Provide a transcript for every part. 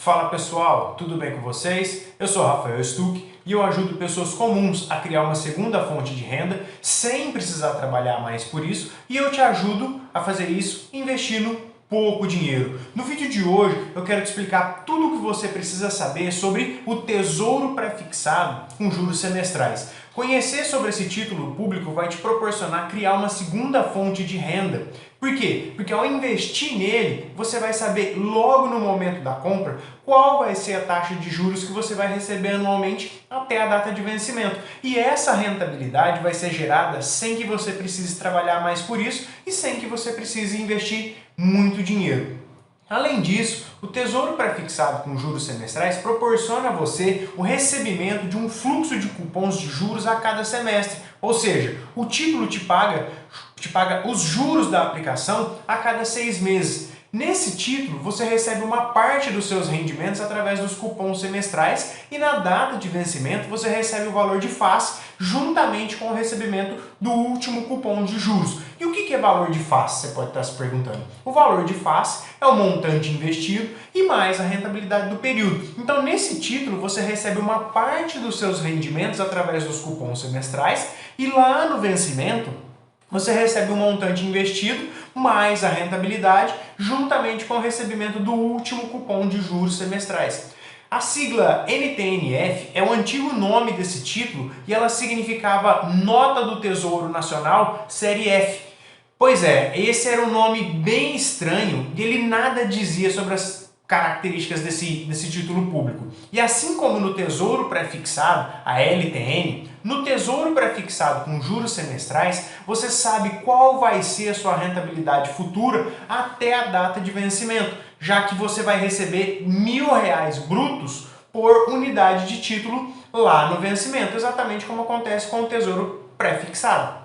Fala pessoal, tudo bem com vocês? Eu sou Rafael Stuck e eu ajudo pessoas comuns a criar uma segunda fonte de renda sem precisar trabalhar mais por isso, e eu te ajudo a fazer isso investindo pouco dinheiro. No vídeo de hoje eu quero te explicar tudo o que você precisa saber sobre o Tesouro Pré-Fixado com juros semestrais. Conhecer sobre esse título público vai te proporcionar criar uma segunda fonte de renda. Por quê? Porque ao investir nele, você vai saber logo no momento da compra qual vai ser a taxa de juros que você vai receber anualmente até a data de vencimento. E essa rentabilidade vai ser gerada sem que você precise trabalhar mais por isso e sem que você precise investir muito dinheiro. Além disso, o Tesouro Pré-Fixado com juros semestrais proporciona a você o recebimento de um fluxo de cupons de juros a cada semestre. Ou seja, o título te paga os juros da aplicação a cada 6 meses. Nesse título, você recebe uma parte dos seus rendimentos através dos cupons semestrais e na data de vencimento você recebe o valor de face juntamente com o recebimento do último cupom de juros. E o que é valor de face? Você pode estar se perguntando. O valor de face é o montante investido e mais a rentabilidade do período. Então, nesse título, você recebe uma parte dos seus rendimentos através dos cupons semestrais e lá no vencimento, você recebe o montante investido mais a rentabilidade, juntamente com o recebimento do último cupom de juros semestrais. A sigla NTNF é o antigo nome desse título e ela significava Nota do Tesouro Nacional Série F. Pois é, esse era um nome bem estranho e ele nada dizia sobre as características desse título público. E assim como no Tesouro Pré-Fixado, a LTN, no Tesouro Pré-Fixado com juros semestrais, você sabe qual vai ser a sua rentabilidade futura até a data de vencimento, já que você vai receber R$1.000 brutos por unidade de título lá no vencimento, exatamente como acontece com o Tesouro Pré-Fixado.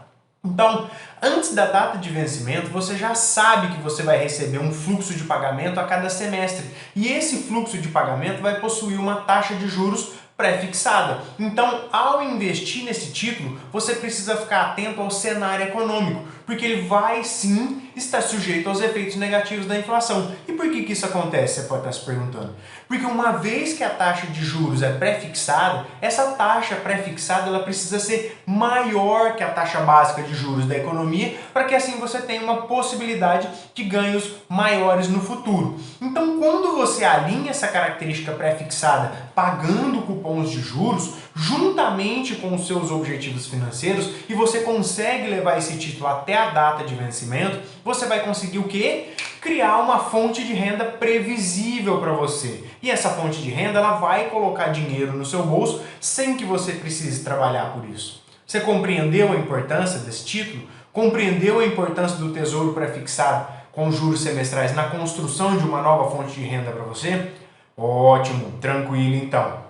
Então, antes da data de vencimento, você já sabe que você vai receber um fluxo de pagamento a cada semestre. E esse fluxo de pagamento vai possuir uma taxa de juros pré-fixada. Então, ao investir nesse título, você precisa ficar atento ao cenário econômico, porque ele vai sim estar sujeito aos efeitos negativos da inflação. E por que isso acontece? Você pode estar se perguntando. Porque uma vez que a taxa de juros é pré-fixada, essa taxa pré-fixada ela precisa ser maior que a taxa básica de juros da economia, para que assim você tenha uma possibilidade de ganhos maiores no futuro. Então, quando você alinha essa característica pré-fixada pagando cupons de juros, juntamente com os seus objetivos financeiros, e você consegue levar esse título até a data de vencimento, você vai conseguir o quê? Criar uma fonte de renda previsível para você. E essa fonte de renda ela vai colocar dinheiro no seu bolso sem que você precise trabalhar por isso. Você compreendeu a importância desse título? Compreendeu a importância do Tesouro Pré-Fixado com juros semestrais na construção de uma nova fonte de renda para você? Ótimo, tranquilo então.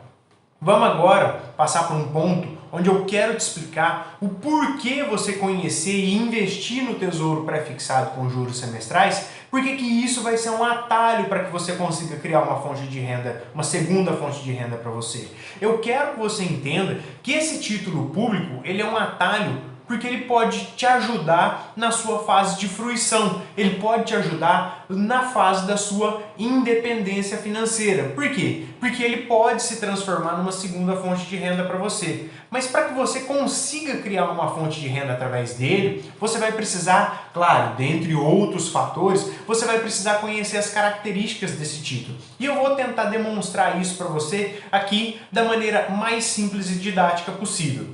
Vamos agora passar por um ponto onde eu quero te explicar o porquê você conhecer e investir no Tesouro Pré-Fixado com juros semestrais, porque que isso vai ser um atalho para que você consiga criar uma fonte de renda, uma segunda fonte de renda para você. Eu quero que você entenda que esse título público ele é um atalho porque ele pode te ajudar na sua fase de fruição, ele pode te ajudar na fase da sua independência financeira. Por quê? Porque ele pode se transformar numa segunda fonte de renda para você. Mas para que você consiga criar uma fonte de renda através dele, você vai precisar, claro, dentre outros fatores, você vai precisar conhecer as características desse título. E eu vou tentar demonstrar isso para você aqui da maneira mais simples e didática possível.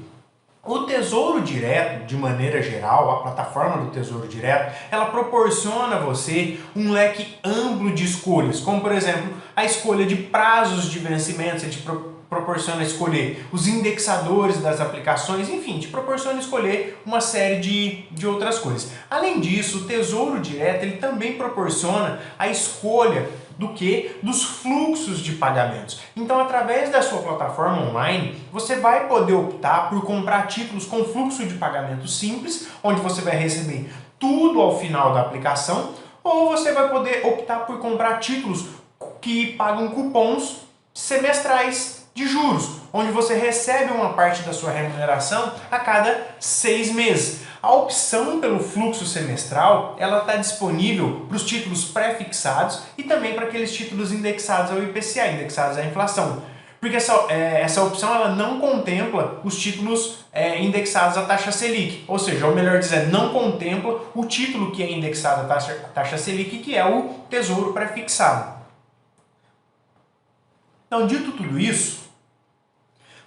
O Tesouro Direto, de maneira geral, a plataforma do Tesouro Direto, ela proporciona a você um leque amplo de escolhas, como por exemplo, a escolha de prazos de vencimento, ele te proporciona escolher os indexadores das aplicações, enfim, te proporciona escolher uma série de outras coisas. Além disso, o Tesouro Direto ele também proporciona a escolha do que? Dos fluxos de pagamentos. Então, através da sua plataforma online, você vai poder optar por comprar títulos com fluxo de pagamento simples, onde você vai receber tudo ao final da aplicação, ou você vai poder optar por comprar títulos que pagam cupons semestrais de juros, onde você recebe uma parte da sua remuneração a cada 6 meses. A opção pelo fluxo semestral, ela está disponível para os títulos pré-fixados e também para aqueles títulos indexados ao IPCA, indexados à inflação. Porque essa opção ela não contempla os títulos indexados à taxa Selic, ou seja, ou melhor dizer, não contempla o título que é indexado à taxa Selic, que é o Tesouro Pré-fixado. Então, dito tudo isso,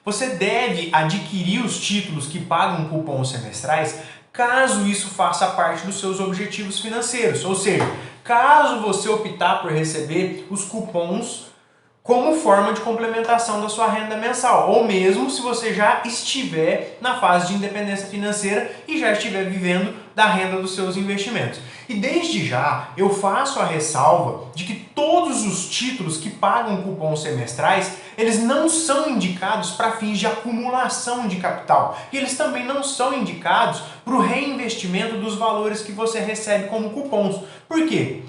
você deve adquirir os títulos que pagam cupons semestrais caso isso faça parte dos seus objetivos financeiros, ou seja, caso você optar por receber os cupons como forma de complementação da sua renda mensal, ou mesmo se você já estiver na fase de independência financeira e já estiver vivendo da renda dos seus investimentos. E desde já eu faço a ressalva de que todos os títulos que pagam cupons semestrais, eles não são indicados para fins de acumulação de capital. E eles também não são indicados para o reinvestimento dos valores que você recebe como cupons. Por quê?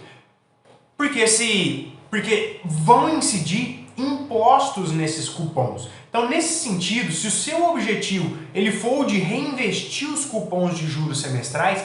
Porque vão incidir impostos nesses cupons. Então, nesse sentido, se o seu objetivo ele for o de reinvestir os cupons de juros semestrais,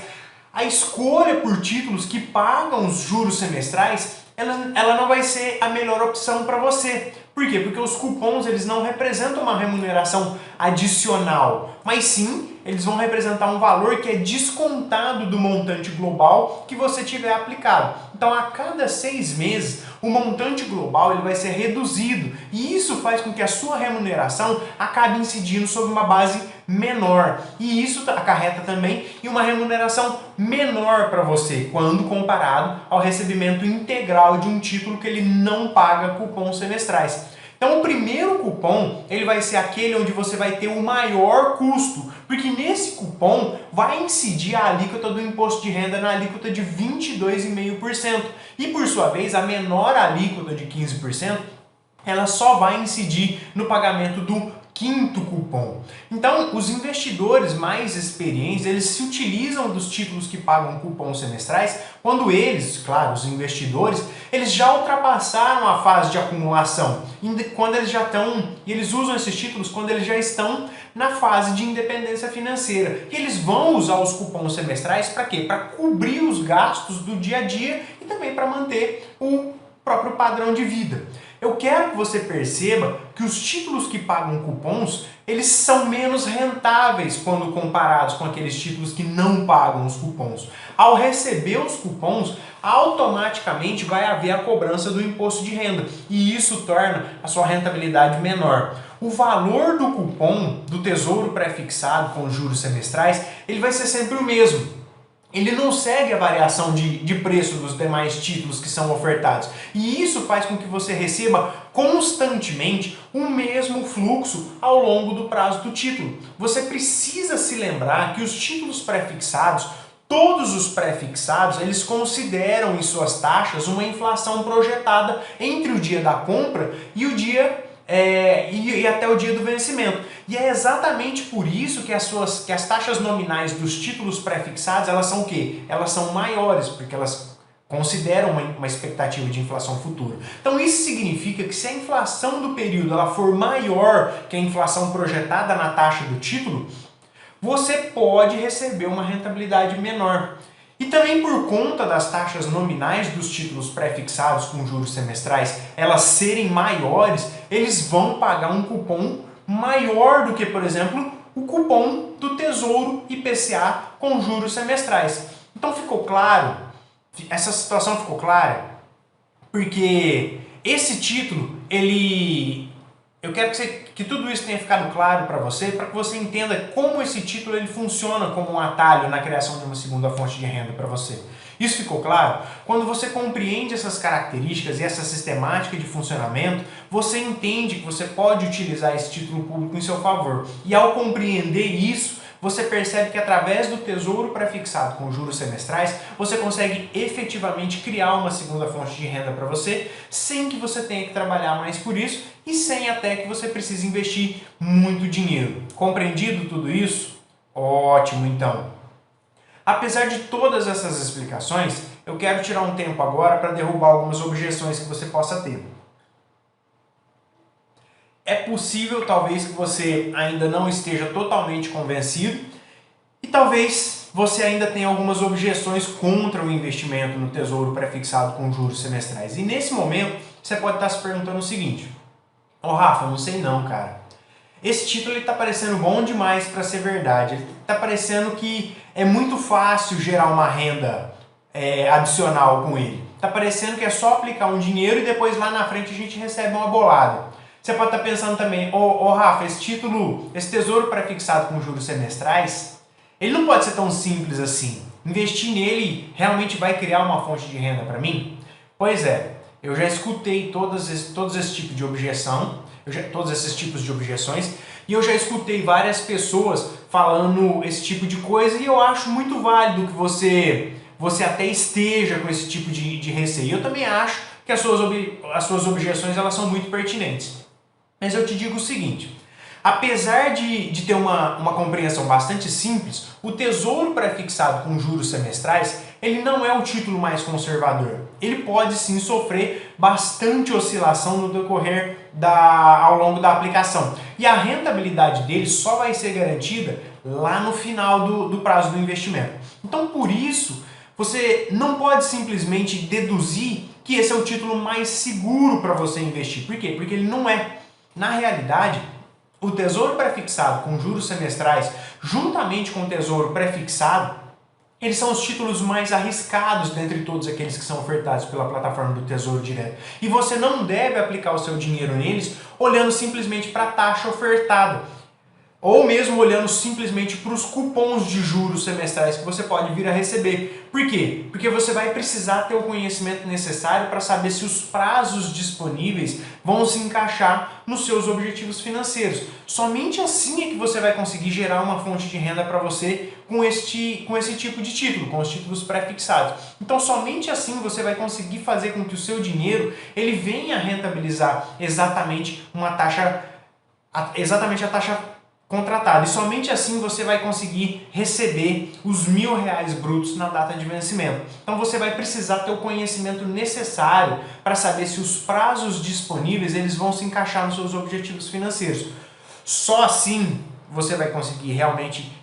a escolha por títulos que pagam os juros semestrais, ela não vai ser a melhor opção para você. Por quê? Porque os cupons eles não representam uma remuneração adicional, mas sim eles vão representar um valor que é descontado do montante global que você tiver aplicado. Então, a cada 6 meses, o montante global ele vai ser reduzido e isso faz com que a sua remuneração acabe incidindo sobre uma base menor. E isso acarreta também em uma remuneração menor para você, quando comparado ao recebimento integral de um título que ele não paga cupons semestrais. Então o primeiro cupom ele vai ser aquele onde você vai ter o maior custo, porque nesse cupom vai incidir a alíquota do imposto de renda na alíquota de 22,5%. E por sua vez, a menor alíquota de 15%, ela só vai incidir no pagamento do quinto cupom. Então, os investidores mais experientes, eles se utilizam dos títulos que pagam cupons semestrais quando eles, claro, os investidores, eles já ultrapassaram a fase de acumulação, quando eles já estão, e eles usam esses títulos quando eles já estão na fase de independência financeira. E eles vão usar os cupons semestrais para quê? Para cobrir os gastos do dia a dia e também para manter o próprio padrão de vida. Eu quero que você perceba que os títulos que pagam cupons, eles são menos rentáveis quando comparados com aqueles títulos que não pagam os cupons. Ao receber os cupons, automaticamente vai haver a cobrança do imposto de renda e isso torna a sua rentabilidade menor. O valor do cupom do Tesouro Pré-fixado com juros semestrais, ele vai ser sempre o mesmo. Ele não segue a variação de preço dos demais títulos que são ofertados. E isso faz com que você receba constantemente o mesmo fluxo ao longo do prazo do título. Você precisa se lembrar que os títulos pré-fixados, todos os pré-fixados, eles consideram em suas taxas uma inflação projetada entre o dia da compra e o dia e até o dia do vencimento. E é exatamente por isso que as taxas nominais dos títulos pré-fixados, elas são o quê? Elas são maiores, porque elas consideram uma expectativa de inflação futura. Então isso significa que se a inflação do período ela for maior que a inflação projetada na taxa do título, você pode receber uma rentabilidade menor. E também por conta das taxas nominais dos títulos pré-fixados com juros semestrais elas serem maiores, eles vão pagar um cupom maior do que, por exemplo, o cupom do Tesouro IPCA com juros semestrais. Então ficou claro? Essa situação ficou clara? Porque esse título, eu quero que tudo isso tenha ficado claro para que você entenda como esse título ele funciona como um atalho na criação de uma segunda fonte de renda para você. Isso ficou claro? Quando você compreende essas características e essa sistemática de funcionamento, você entende que você pode utilizar esse título público em seu favor. E ao compreender isso, você percebe que através do Tesouro Pré-fixado com juros semestrais, você consegue efetivamente criar uma segunda fonte de renda para você, sem que você tenha que trabalhar mais por isso e sem até que você precise investir muito dinheiro. Compreendido tudo isso? Ótimo, então. Apesar de todas essas explicações, eu quero tirar um tempo agora para derrubar algumas objeções que você possa ter. É possível, talvez, que você ainda não esteja totalmente convencido e talvez você ainda tenha algumas objeções contra o investimento no Tesouro Prefixado com juros semestrais. E nesse momento, você pode estar se perguntando o seguinte: Ô Rafa, não sei não, cara. Esse título está parecendo bom demais para ser verdade. Ele está parecendo que é muito fácil gerar uma renda adicional com ele. Está parecendo que é só aplicar um dinheiro e depois lá na frente a gente recebe uma bolada. Você pode estar pensando também: ô Rafa, esse Tesouro Prefixado com juros semestrais, ele não pode ser tão simples assim. Investir nele realmente vai criar uma fonte de renda para mim? Pois é, eu já escutei todos esses tipos de objeção, todos esses tipos de objeções, e eu já escutei várias pessoas falando esse tipo de coisa, e eu acho muito válido que você até esteja com esse tipo de receio. Eu também acho que as suas objeções elas são muito pertinentes. Mas eu te digo o seguinte: apesar de ter uma compreensão bastante simples, o Tesouro Prefixado com juros semestrais, ele não é o título mais conservador. Ele pode sim sofrer bastante oscilação no decorrer ao longo da aplicação. E a rentabilidade dele só vai ser garantida lá no final do prazo do investimento. Então, por isso, você não pode simplesmente deduzir que esse é o título mais seguro para você investir. Por quê? Porque ele não é. Na realidade, o Tesouro Prefixado com juros semestrais, juntamente com o Tesouro Prefixado, eles são os títulos mais arriscados dentre todos aqueles que são ofertados pela plataforma do Tesouro Direto. E você não deve aplicar o seu dinheiro neles olhando simplesmente para a taxa ofertada, ou mesmo olhando simplesmente para os cupons de juros semestrais que você pode vir a receber. Por quê? Porque você vai precisar ter o conhecimento necessário para saber se os prazos disponíveis vão se encaixar nos seus objetivos financeiros. Somente assim é que você vai conseguir gerar uma fonte de renda para você com esse tipo de título, com os títulos pré-fixados. Então, somente assim você vai conseguir fazer com que o seu dinheiro ele venha a rentabilizar exatamente a taxa contratado. E somente assim você vai conseguir receber os R$1.000 brutos na data de vencimento. Então você vai precisar ter o conhecimento necessário para saber se os prazos disponíveis eles vão se encaixar nos seus objetivos financeiros. Só assim você vai conseguir realmente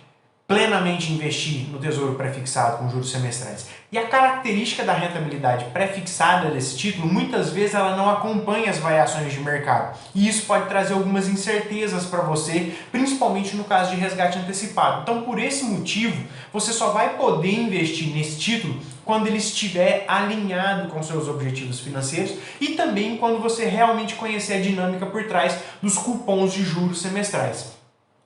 plenamente investir no Tesouro Prefixado com juros semestrais. E a característica da rentabilidade pré-fixada desse título, muitas vezes ela não acompanha as variações de mercado. E isso pode trazer algumas incertezas para você, principalmente no caso de resgate antecipado. Então, por esse motivo, você só vai poder investir nesse título quando ele estiver alinhado com seus objetivos financeiros e também quando você realmente conhecer a dinâmica por trás dos cupons de juros semestrais.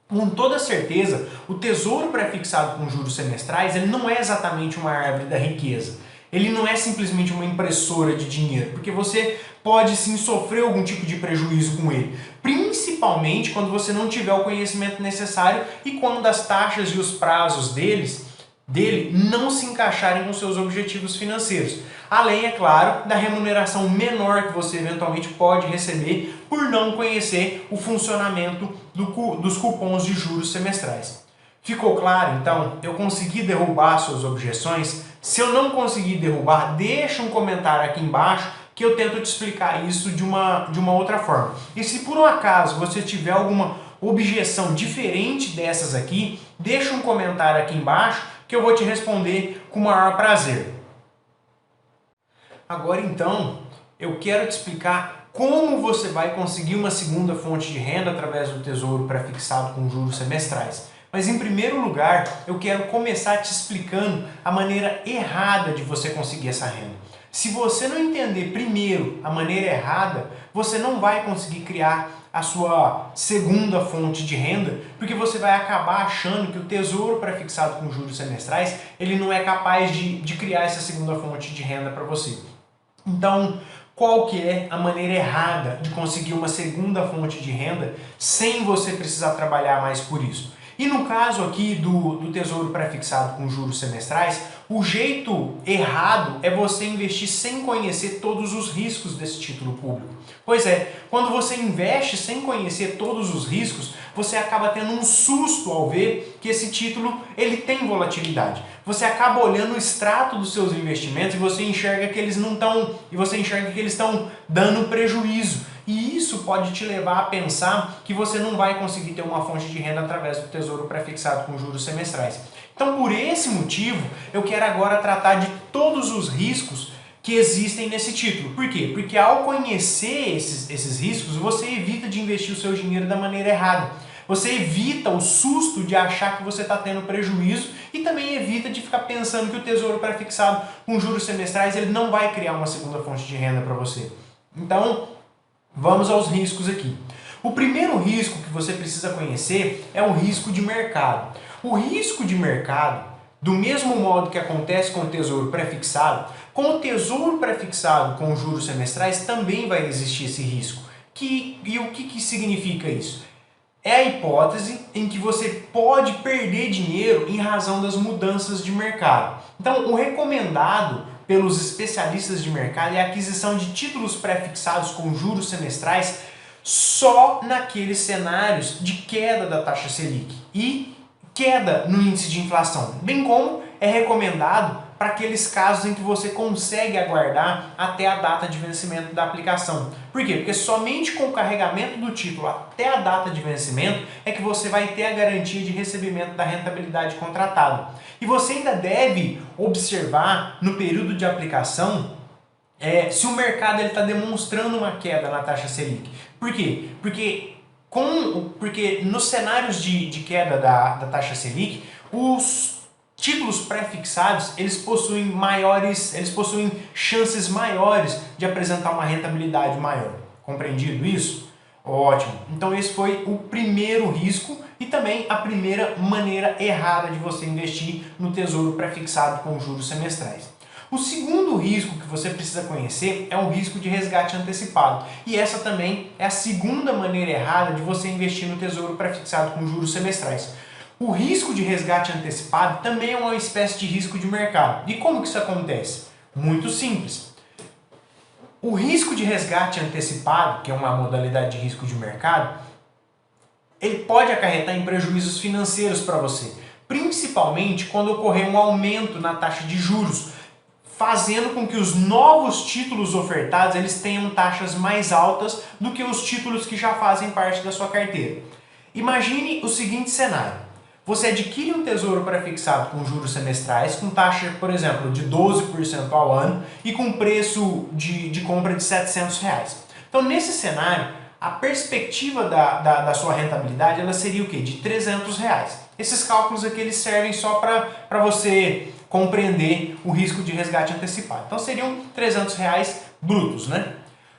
Com toda certeza, o Tesouro Prefixado com juros semestrais ele não é exatamente uma árvore da riqueza. Ele não é simplesmente uma impressora de dinheiro, porque você pode sim sofrer algum tipo de prejuízo com ele, principalmente quando você não tiver o conhecimento necessário e quando as taxas e os prazos dele não se encaixarem com seus objetivos financeiros. Além, é claro, da remuneração menor que você eventualmente pode receber por não conhecer o funcionamento dos cupons de juros semestrais. Ficou claro, então? Eu consegui derrubar suas objeções? Se eu não conseguir derrubar, deixa um comentário aqui embaixo que eu tento te explicar isso de uma outra forma. E se por um acaso você tiver alguma objeção diferente dessas aqui, deixa um comentário aqui embaixo que eu vou te responder com o maior prazer. Agora então, eu quero te explicar como você vai conseguir uma segunda fonte de renda através do Tesouro Prefixado com juros semestrais. Mas em primeiro lugar, eu quero começar te explicando a maneira errada de você conseguir essa renda. Se você não entender primeiro a maneira errada, você não vai conseguir criar a sua segunda fonte de renda, porque você vai acabar achando que o Tesouro Prefixado com juros semestrais ele não é capaz de criar essa segunda fonte de renda para você. Então, qual que é a maneira errada de conseguir uma segunda fonte de renda sem você precisar trabalhar mais por isso? E no caso aqui do Tesouro Prefixado com juros semestrais, o jeito errado é você investir sem conhecer todos os riscos desse título público. Pois é, quando você investe sem conhecer todos os riscos, você acaba tendo um susto ao ver que esse título ele tem volatilidade. Você acaba olhando o extrato dos seus investimentos e você enxerga que eles não estão, e você enxerga que eles estão dando prejuízo. E isso isso pode te levar a pensar que você não vai conseguir ter uma fonte de renda através do Tesouro Prefixado com juros semestrais. Então, por esse motivo, eu quero agora tratar de todos os riscos que existem nesse título. Por quê? Porque ao conhecer esses riscos, você evita de investir o seu dinheiro da maneira errada. Você evita o susto de achar que você está tendo prejuízo e também evita de ficar pensando que o Tesouro Prefixado com juros semestrais ele não vai criar uma segunda fonte de renda para você. Então, vamos aos riscos aqui. O primeiro risco que você precisa conhecer é o risco de mercado. O risco de mercado, do mesmo modo que acontece com o Tesouro Prefixado, com o Tesouro Prefixado com juros semestrais também vai existir esse risco. E o que significa isso? É a hipótese em que você pode perder dinheiro em razão das mudanças de mercado. Então, o recomendado pelos especialistas de mercado é a aquisição de títulos prefixados com juros semestrais só naqueles cenários de queda da taxa Selic e queda no índice de inflação, bem como é recomendado para aqueles casos em que você consegue aguardar até a data de vencimento da aplicação. Por quê? Porque somente com o carregamento do título até a data de vencimento é que você vai ter a garantia de recebimento da rentabilidade contratada. E você ainda deve observar no período de aplicação se o mercado está demonstrando uma queda na taxa Selic. Por quê? Porque nos cenários de queda da taxa Selic, os títulos pré-fixados, eles possuem chances maiores de apresentar uma rentabilidade maior. Compreendido isso? Ótimo. Então esse foi o primeiro risco e também a primeira maneira errada de você investir no Tesouro Prefixado com juros semestrais. O segundo risco que você precisa conhecer é o risco de resgate antecipado. E essa também é a segunda maneira errada de você investir no Tesouro Prefixado com juros semestrais. O risco de resgate antecipado também é uma espécie de risco de mercado. E como que isso acontece? Muito simples. O risco de resgate antecipado, que é uma modalidade de risco de mercado, ele pode acarretar em prejuízos financeiros para você, principalmente quando ocorrer um aumento na taxa de juros, fazendo com que os novos títulos ofertados eles tenham taxas mais altas do que os títulos que já fazem parte da sua carteira. Imagine o seguinte cenário. Você adquire um tesouro prefixado com juros semestrais, com taxa, por exemplo, de 12% ao ano e com preço de compra de R$700. Então, nesse cenário, a perspectiva da sua rentabilidade ela seria o quê? De R$300. Esses cálculos aqui eles servem só para você compreender o risco de resgate antecipado. Então, seriam R$300 brutos, né?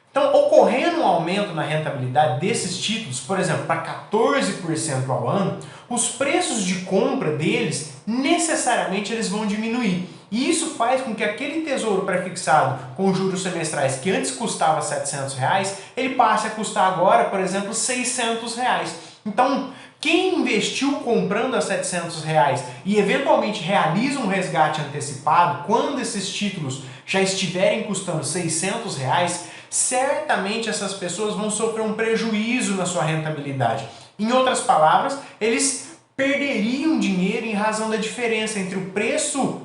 Então, ocorrendo um aumento na rentabilidade desses títulos, por exemplo, para 14% ao ano, os preços de compra deles, necessariamente, eles vão diminuir. E isso faz com que aquele tesouro prefixado com juros semestrais que antes custava R$700, ele passe a custar agora, por exemplo, R$600. Então, quem investiu comprando a R$700 e eventualmente realiza um resgate antecipado, quando esses títulos já estiverem custando R$600, certamente essas pessoas vão sofrer um prejuízo na sua rentabilidade. Em outras palavras, eles perderiam dinheiro em razão da diferença entre o preço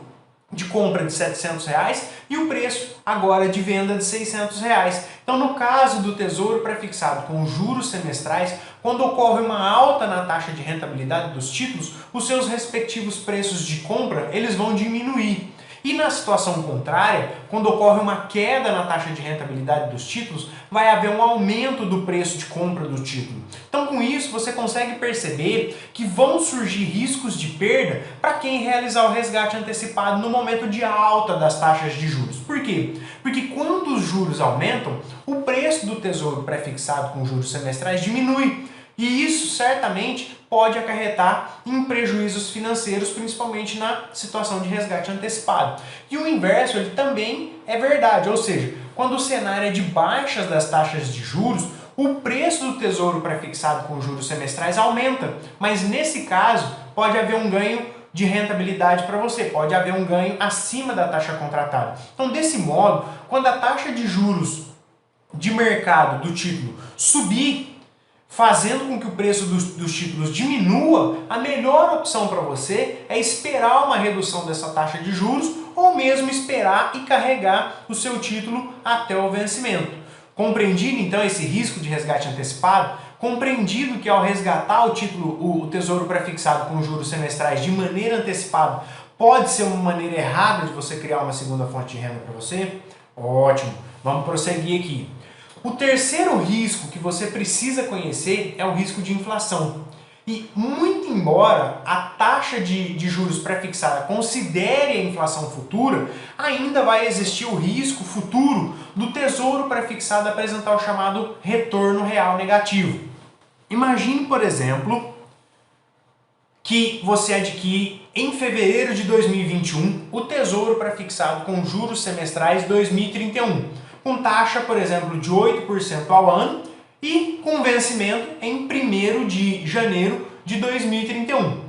de compra de R$700 e o preço agora de venda de R$600. Então, no caso do tesouro prefixado com juros semestrais, quando ocorre uma alta na taxa de rentabilidade dos títulos, os seus respectivos preços de compra eles vão diminuir. E na situação contrária, quando ocorre uma queda na taxa de rentabilidade dos títulos, vai haver um aumento do preço de compra do título. Então, com isso, você consegue perceber que vão surgir riscos de perda para quem realizar o resgate antecipado no momento de alta das taxas de juros. Por quê? Porque quando os juros aumentam, o preço do tesouro prefixado com juros semestrais diminui. E isso certamente pode acarretar em prejuízos financeiros, principalmente na situação de resgate antecipado. E o inverso ele também é verdade, ou seja, quando o cenário é de baixas das taxas de juros, o preço do tesouro prefixado com juros semestrais aumenta, mas nesse caso pode haver um ganho de rentabilidade para você, pode haver um ganho acima da taxa contratada. Então, desse modo, quando a taxa de juros de mercado do título subir, fazendo com que o preço dos títulos diminua, a melhor opção para você é esperar uma redução dessa taxa de juros ou mesmo esperar e carregar o seu título até o vencimento. Compreendido então esse risco de resgate antecipado, compreendido que ao resgatar o título, o tesouro prefixado com juros semestrais de maneira antecipada, pode ser uma maneira errada de você criar uma segunda fonte de renda para você? Ótimo, vamos prosseguir aqui. O terceiro risco que você precisa conhecer é o risco de inflação. E muito embora a taxa de juros prefixada considere a inflação futura, ainda vai existir o risco futuro do tesouro prefixado apresentar o chamado retorno real negativo. Imagine, por exemplo, que você adquire em fevereiro de 2021 o tesouro prefixado com juros semestrais 2031, com taxa, por exemplo, de 8% ao ano, e com vencimento em 1º de janeiro de 2031.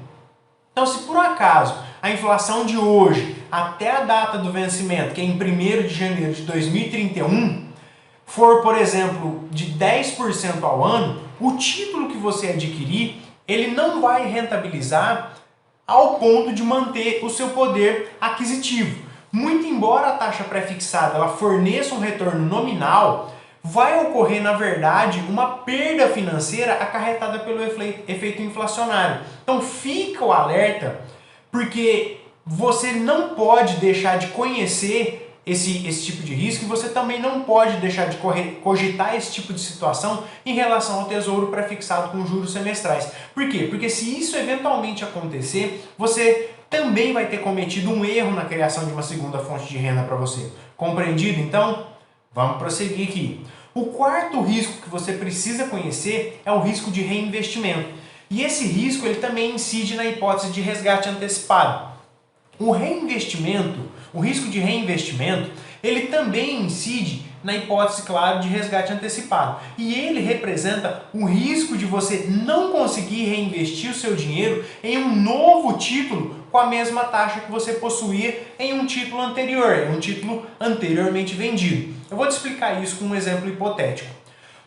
Então, se por acaso a inflação de hoje até a data do vencimento, que é em 1º de janeiro de 2031, for, por exemplo, de 10% ao ano, o título que você adquirir, ele não vai rentabilizar ao ponto de manter o seu poder aquisitivo. Muito embora a taxa prefixada ela forneça um retorno nominal, vai ocorrer, na verdade, uma perda financeira acarretada pelo efeito inflacionário. Então fica o alerta, porque você não pode deixar de conhecer esse tipo de risco e você também não pode deixar de cogitar esse tipo de situação em relação ao tesouro prefixado com juros semestrais. Por quê? Porque se isso eventualmente acontecer, você também vai ter cometido um erro na criação de uma segunda fonte de renda para você. Compreendido, então? Vamos prosseguir aqui. O quarto risco que você precisa conhecer é o risco de reinvestimento. E esse risco ele também incide na hipótese de resgate antecipado. O risco de reinvestimento, ele também incide na hipótese, claro, de resgate antecipado. E ele representa o risco de você não conseguir reinvestir o seu dinheiro em um novo título com a mesma taxa que você possuía em um título anterior, em um título anteriormente vendido. Eu vou te explicar isso com um exemplo hipotético.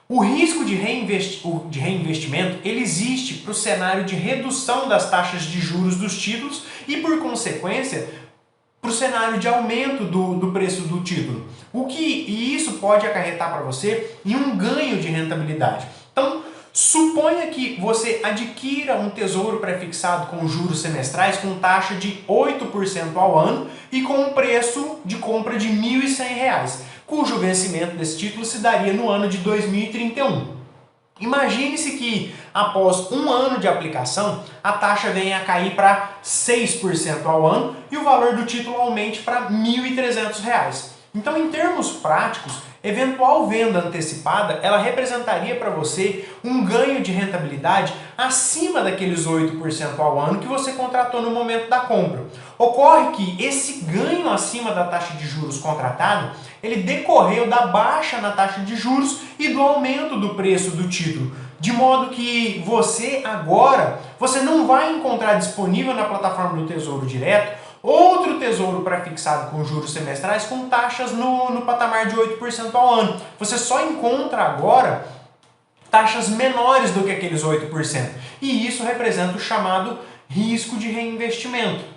O risco de reinvestimento ele existe para o cenário de redução das taxas de juros dos títulos e, por consequência, para o cenário de aumento do preço do título. E isso pode acarretar para você em um ganho de rentabilidade. Então, suponha que você adquira um tesouro prefixado com juros semestrais com taxa de 8% ao ano e com um preço de compra de R$ 1.100, cujo vencimento desse título se daria no ano de 2031. Imagine-se que, após um ano de aplicação, a taxa venha a cair para 6% ao ano e o valor do título aumente para R$ 1.300. Então, em termos práticos, eventual venda antecipada, ela representaria para você um ganho de rentabilidade acima daqueles 8% ao ano que você contratou no momento da compra. Ocorre que esse ganho acima da taxa de juros contratada, ele decorreu da baixa na taxa de juros e do aumento do preço do título, de modo que você não vai encontrar disponível na plataforma do Tesouro Direto outro tesouro prefixado com juros semestrais com taxas no patamar de 8% ao ano. Você só encontra agora taxas menores do que aqueles 8%. E isso representa o chamado risco de reinvestimento.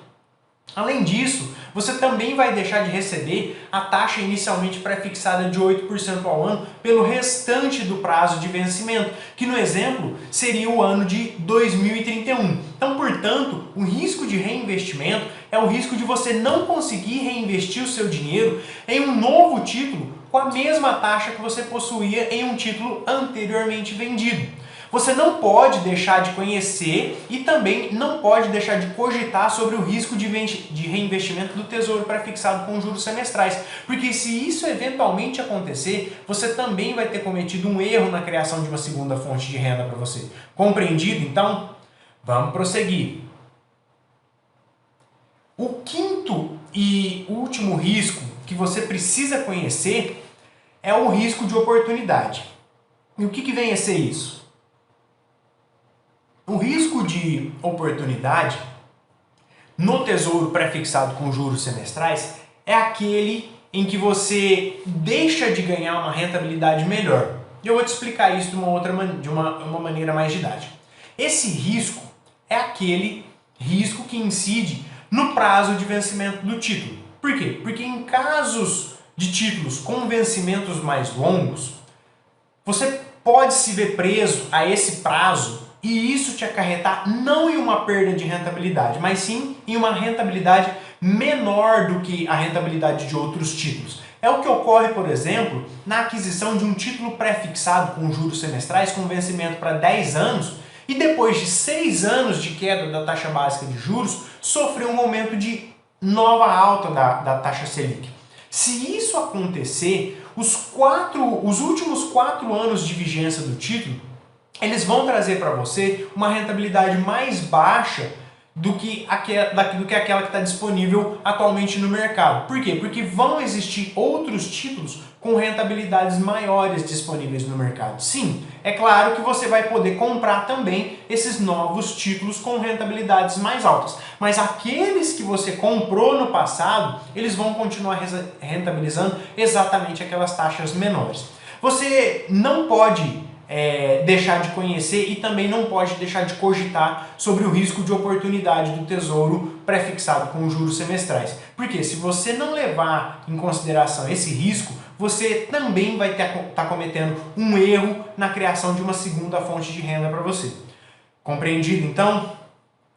Além disso, você também vai deixar de receber a taxa inicialmente prefixada de 8% ao ano pelo restante do prazo de vencimento, que no exemplo seria o ano de 2031. Então, portanto, o risco de reinvestimento é o risco de você não conseguir reinvestir o seu dinheiro em um novo título com a mesma taxa que você possuía em um título anteriormente vendido. Você não pode deixar de conhecer e também não pode deixar de cogitar sobre o risco de reinvestimento do tesouro prefixado com juros semestrais, porque se isso eventualmente acontecer, você também vai ter cometido um erro na criação de uma segunda fonte de renda para você. Compreendido? Então, vamos prosseguir. O quinto e último risco que você precisa conhecer é o risco de oportunidade. E o que vem a ser isso? O risco de oportunidade no tesouro prefixado com juros semestrais é aquele em que você deixa de ganhar uma rentabilidade melhor. E eu vou te explicar isso de uma maneira mais didática. Esse risco é aquele risco que incide no prazo de vencimento do título. Por quê? Porque em casos de títulos com vencimentos mais longos, você pode se ver preso a esse prazo e isso te acarretar não em uma perda de rentabilidade, mas sim em uma rentabilidade menor do que a rentabilidade de outros títulos. É o que ocorre, por exemplo, na aquisição de um título pré-fixado com juros semestrais com vencimento para 10 anos e depois de 6 anos de queda da taxa básica de juros, sofreu um momento de nova alta da taxa Selic. Se isso acontecer, os últimos 4 anos de vigência do título, eles vão trazer para você uma rentabilidade mais baixa do que aquela que está disponível atualmente no mercado. Por quê? Porque vão existir outros títulos com rentabilidades maiores disponíveis no mercado. Sim, é claro que você vai poder comprar também esses novos títulos com rentabilidades mais altas, mas aqueles que você comprou no passado, eles vão continuar rentabilizando exatamente aquelas taxas menores. Você não pode deixar de conhecer e também não pode deixar de cogitar sobre o risco de oportunidade do Tesouro pré-fixado com juros semestrais. Porque se você não levar em consideração esse risco, você também vai estar cometendo um erro na criação de uma segunda fonte de renda para você. Compreendido então?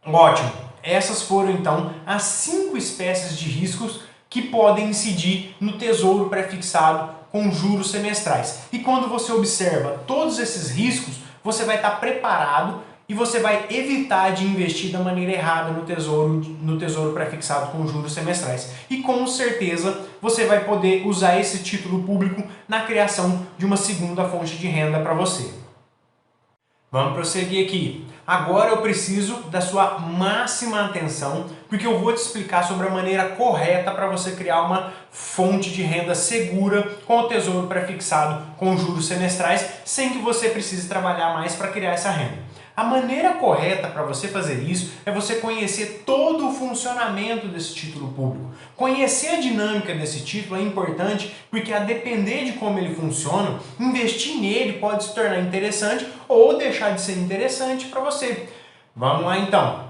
Ótimo! Essas foram então as 5 espécies de riscos que podem incidir no Tesouro pré-fixado com juros semestrais. E quando você observa todos esses riscos, você vai estar preparado e você vai evitar de investir da maneira errada no tesouro pré-fixado com juros semestrais. E com certeza você vai poder usar esse título público na criação de uma segunda fonte de renda para você. Vamos prosseguir aqui. Agora eu preciso da sua máxima atenção, porque eu vou te explicar sobre a maneira correta para você criar uma fonte de renda segura com o tesouro pré-fixado com juros semestrais, sem que você precise trabalhar mais para criar essa renda. A maneira correta para você fazer isso é você conhecer todo o funcionamento desse título público. Conhecer a dinâmica desse título é importante porque, a depender de como ele funciona, investir nele pode se tornar interessante ou deixar de ser interessante para você. Vamos lá então.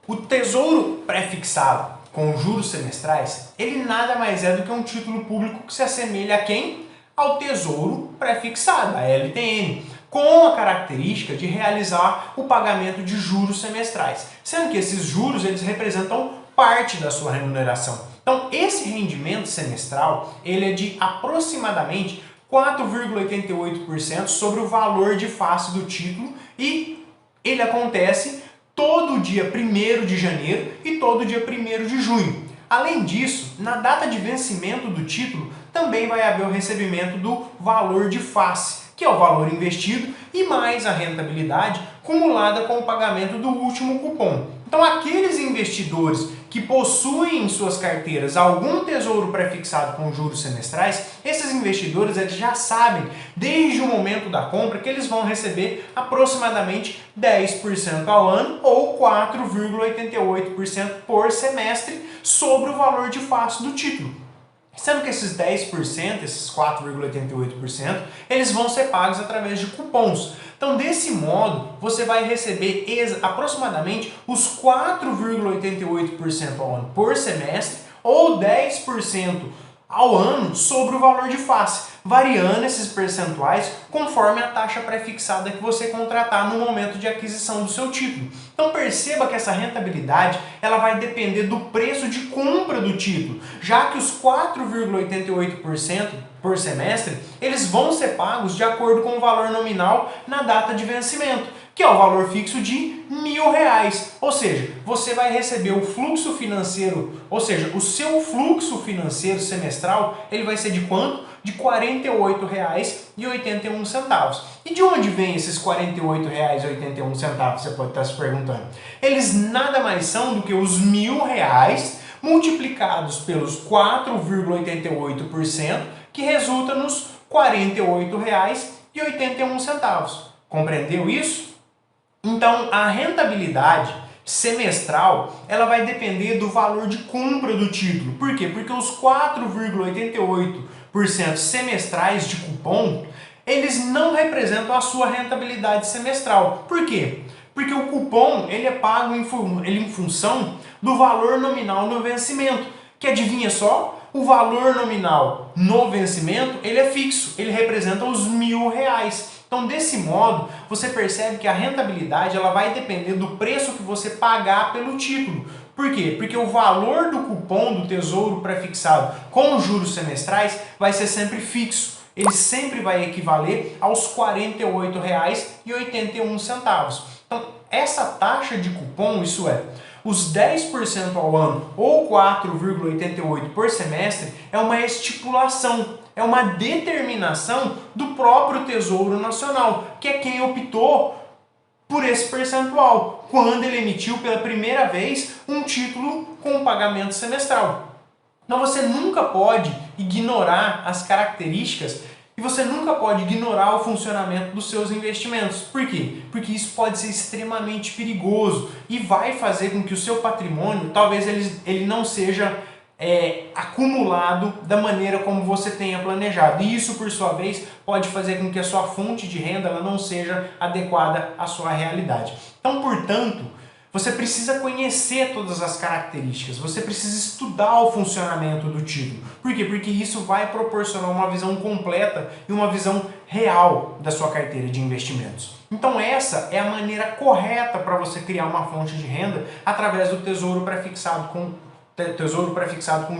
O tesouro pré-fixado com juros semestrais, ele nada mais é do que um título público que se assemelha a quem? Ao tesouro pré-fixado, a LTN, com a característica de realizar o pagamento de juros semestrais, sendo que esses juros eles representam parte da sua remuneração. Então, esse rendimento semestral ele é de aproximadamente 4,88% sobre o valor de face do título e ele acontece todo dia 1º de janeiro e todo dia 1º de junho. Além disso, na data de vencimento do título, também vai haver o recebimento do valor de face, que é o valor investido e mais a rentabilidade cumulada com o pagamento do último cupom. Então, aqueles investidores que possuem em suas carteiras algum tesouro pré-fixado com juros semestrais, esses investidores eles já sabem, desde o momento da compra, que eles vão receber aproximadamente 10% ao ano ou 4,88% por semestre sobre o valor de face do título. Sendo que esses 10%, esses 4,88%, eles vão ser pagos através de cupons. Então, desse modo, você vai receber aproximadamente os 4,88% ao ano por semestre ou 10% ao ano sobre o valor de face, variando esses percentuais conforme a taxa pré-fixada que você contratar no momento de aquisição do seu título. Então perceba que essa rentabilidade ela vai depender do preço de compra do título, já que os 4,88% por semestre eles vão ser pagos de acordo com o valor nominal na data de vencimento, que é o valor fixo de R$1.000. Ou seja, você vai receber o fluxo financeiro, ou seja, o seu fluxo financeiro semestral, ele vai ser de quanto? De R$ 48,81. E de onde vem esses R$ 48,81? Você pode estar se perguntando. Eles nada mais são do que os R$1.000 multiplicados pelos 4,88%, que resulta nos R$ 48,81. Compreendeu isso? Então, a rentabilidade semestral ela vai depender do valor de compra do título. Por quê? Porque os 4,88% semestrais de cupom, eles não representam a sua rentabilidade semestral. Por quê? Porque o cupom ele é pago em função do valor nominal no vencimento, que adivinha só? O valor nominal no vencimento, ele é fixo, ele representa os R$1.000. Então, desse modo, você percebe que a rentabilidade ela vai depender do preço que você pagar pelo título. Por quê? Porque o valor do cupom do Tesouro Prefixado com juros semestrais vai ser sempre fixo. Ele sempre vai equivaler aos R$ 48,81. Então, essa taxa de cupom, isso é, os 10% ao ano ou 4,88 por semestre, é uma estipulação, é uma determinação do próprio Tesouro Nacional, que é quem optou por esse percentual, quando ele emitiu pela primeira vez um título com pagamento semestral. Então você nunca pode ignorar as características e você nunca pode ignorar o funcionamento dos seus investimentos. Por quê? Porque isso pode ser extremamente perigoso e vai fazer com que o seu patrimônio, talvez ele não seja acumulado da maneira como você tenha planejado. E isso, por sua vez, pode fazer com que a sua fonte de renda ela não seja adequada à sua realidade. Então, portanto, você precisa conhecer todas as características, você precisa estudar o funcionamento do título. Por quê? Porque isso vai proporcionar uma visão completa e uma visão real da sua carteira de investimentos. Então essa é a maneira correta para você criar uma fonte de renda através do Tesouro Prefixado com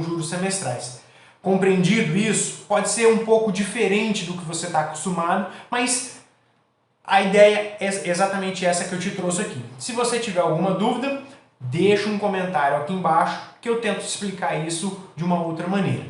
juros semestrais. Compreendido isso? Pode ser um pouco diferente do que você está acostumado, mas a ideia é exatamente essa que eu te trouxe aqui. Se você tiver alguma dúvida, deixa um comentário aqui embaixo que eu tento explicar isso de uma outra maneira.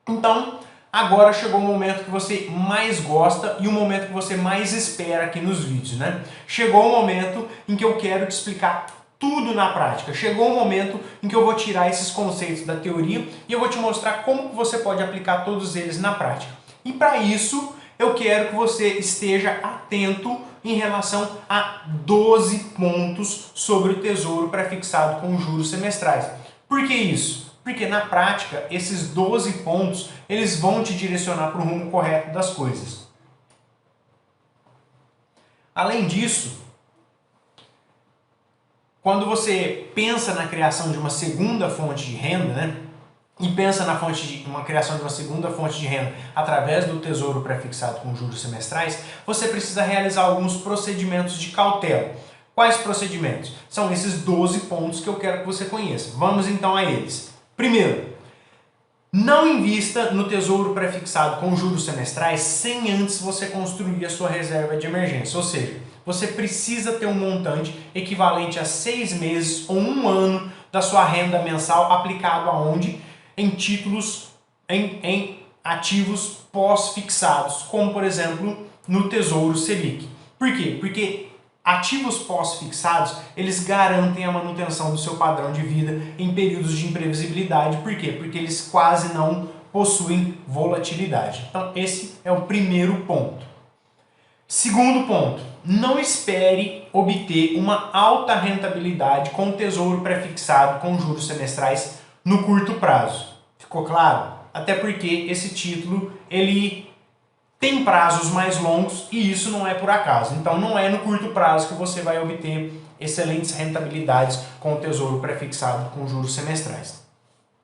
Então, agora chegou o momento que você mais gosta e o momento que você mais espera aqui nos vídeos, né? Chegou o momento em que eu quero te explicar tudo na prática. Chegou o momento em que eu vou tirar esses conceitos da teoria e eu vou te mostrar como que você pode aplicar todos eles na prática. E para isso, eu quero que você esteja atento em relação a 12 pontos sobre o Tesouro Prefixado com juros semestrais. Por que isso? Porque na prática, esses 12 pontos, eles vão te direcionar para o rumo correto das coisas. Além disso, quando você pensa na criação de uma segunda fonte de renda, né? E pensa na criação de uma segunda fonte de renda através do Tesouro Prefixado com juros semestrais, você precisa realizar alguns procedimentos de cautela. Quais procedimentos? São esses 12 pontos que eu quero que você conheça. Vamos então a eles. Primeiro, não invista no Tesouro Prefixado com juros semestrais sem antes você construir a sua reserva de emergência. Ou seja, você precisa ter um montante equivalente a 6 meses ou 1 ano da sua renda mensal aplicado aonde? Em títulos, em ativos pós-fixados, como por exemplo no Tesouro Selic. Por quê? Porque ativos pós-fixados, eles garantem a manutenção do seu padrão de vida em períodos de imprevisibilidade. Por quê? Porque eles quase não possuem volatilidade. Então esse é o primeiro ponto. Segundo ponto, não espere obter uma alta rentabilidade com o Tesouro Prefixado com juros semestrais no curto prazo. Ficou claro? Até porque esse título ele tem prazos mais longos e isso não é por acaso. Então não é no curto prazo que você vai obter excelentes rentabilidades com o Tesouro Prefixado com juros semestrais.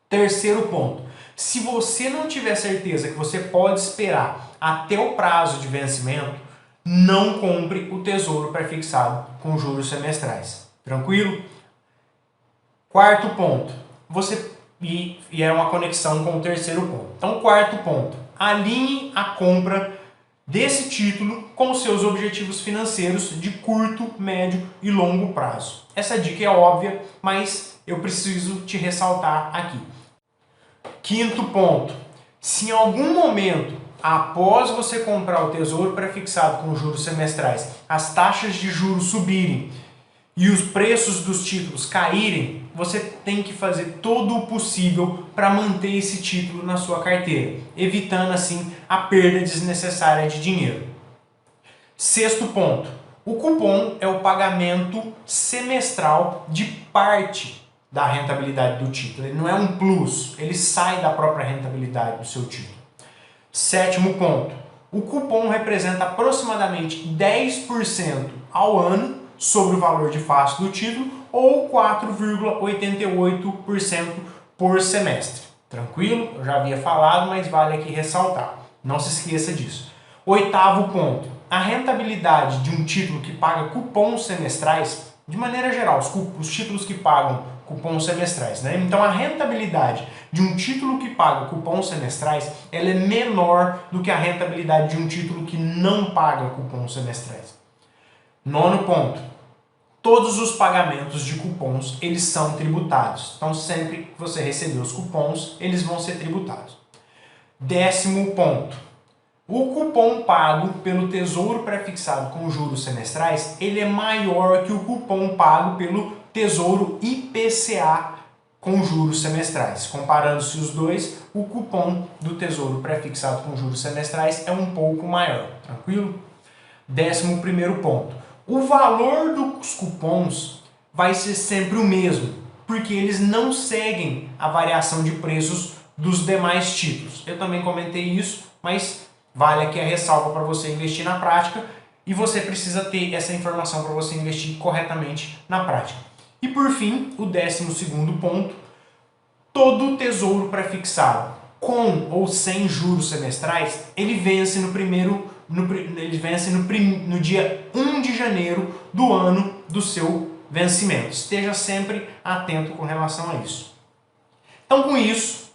Terceiro ponto, se você não tiver certeza que você pode esperar até o prazo de vencimento, não compre o Tesouro Prefixado com juros semestrais. Tranquilo? Quarto ponto, e é uma conexão com o terceiro ponto. Então, quarto ponto, alinhe a compra desse título com seus objetivos financeiros de curto, médio e longo prazo. Essa dica é óbvia, mas eu preciso te ressaltar aqui. Quinto ponto, se em algum momento após você comprar o Tesouro Prefixado com juros semestrais, as taxas de juros subirem e os preços dos títulos caírem, você tem que fazer todo o possível para manter esse título na sua carteira, evitando assim a perda desnecessária de dinheiro. Sexto ponto, o cupom é o pagamento semestral de parte da rentabilidade do título. Ele não é um plus, ele sai da própria rentabilidade do seu título. Sétimo ponto, o cupom representa aproximadamente 10% ao ano sobre o valor de face do título ou 4,88% por semestre. Tranquilo? Eu já havia falado, mas vale aqui ressaltar. Não se esqueça disso. 8º ponto. A rentabilidade de um título que paga cupons semestrais, de maneira geral, os títulos que pagam cupons semestrais, né? Então a rentabilidade de um título que paga cupons semestrais, ela é menor do que a rentabilidade de um título que não paga cupons semestrais. 9º ponto. Todos os pagamentos de cupons, eles são tributados. Então sempre que você receber os cupons, eles vão ser tributados. 10º ponto. O cupom pago pelo Tesouro Prefixado com juros semestrais, ele é maior que o cupom pago pelo Tesouro IPCA com juros semestrais. Comparando-se os dois, o cupom do Tesouro Prefixado com juros semestrais é um pouco maior. Tranquilo? 11º ponto. O valor dos cupons vai ser sempre o mesmo, porque eles não seguem a variação de preços dos demais títulos. Eu também comentei isso, mas vale aqui a ressalva para você investir na prática e você precisa ter essa informação para você investir corretamente na prática. E por fim, o 12º ponto, todo tesouro prefixado com ou sem juros semestrais, ele vence no dia 1 de janeiro do ano do seu vencimento. Esteja sempre atento com relação a isso. Então com isso,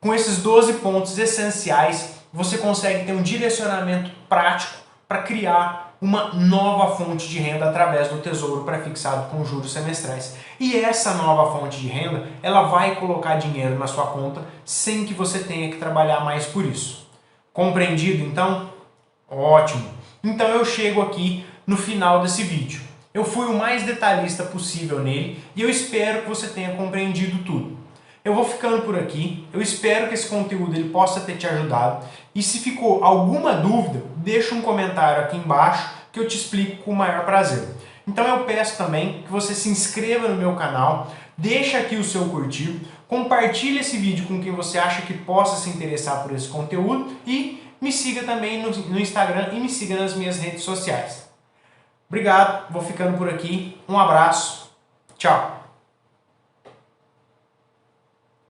com esses 12 pontos essenciais, você consegue ter um direcionamento prático para criar uma nova fonte de renda através do tesouro prefixado com juros semestrais. E essa nova fonte de renda, ela vai colocar dinheiro na sua conta sem que você tenha que trabalhar mais por isso. Compreendido então? Ótimo! Então eu chego aqui no final desse vídeo. Eu fui o mais detalhista possível nele e eu espero que você tenha compreendido tudo. Eu vou ficando por aqui, eu espero que esse conteúdo ele possa ter te ajudado e se ficou alguma dúvida, deixa um comentário aqui embaixo que eu te explico com o maior prazer. Então eu peço também que você se inscreva no meu canal, deixa aqui o seu curtir, compartilhe esse vídeo com quem você acha que possa se interessar por esse conteúdo e me siga também no Instagram e me siga nas minhas redes sociais. Obrigado, vou ficando por aqui, um abraço, tchau!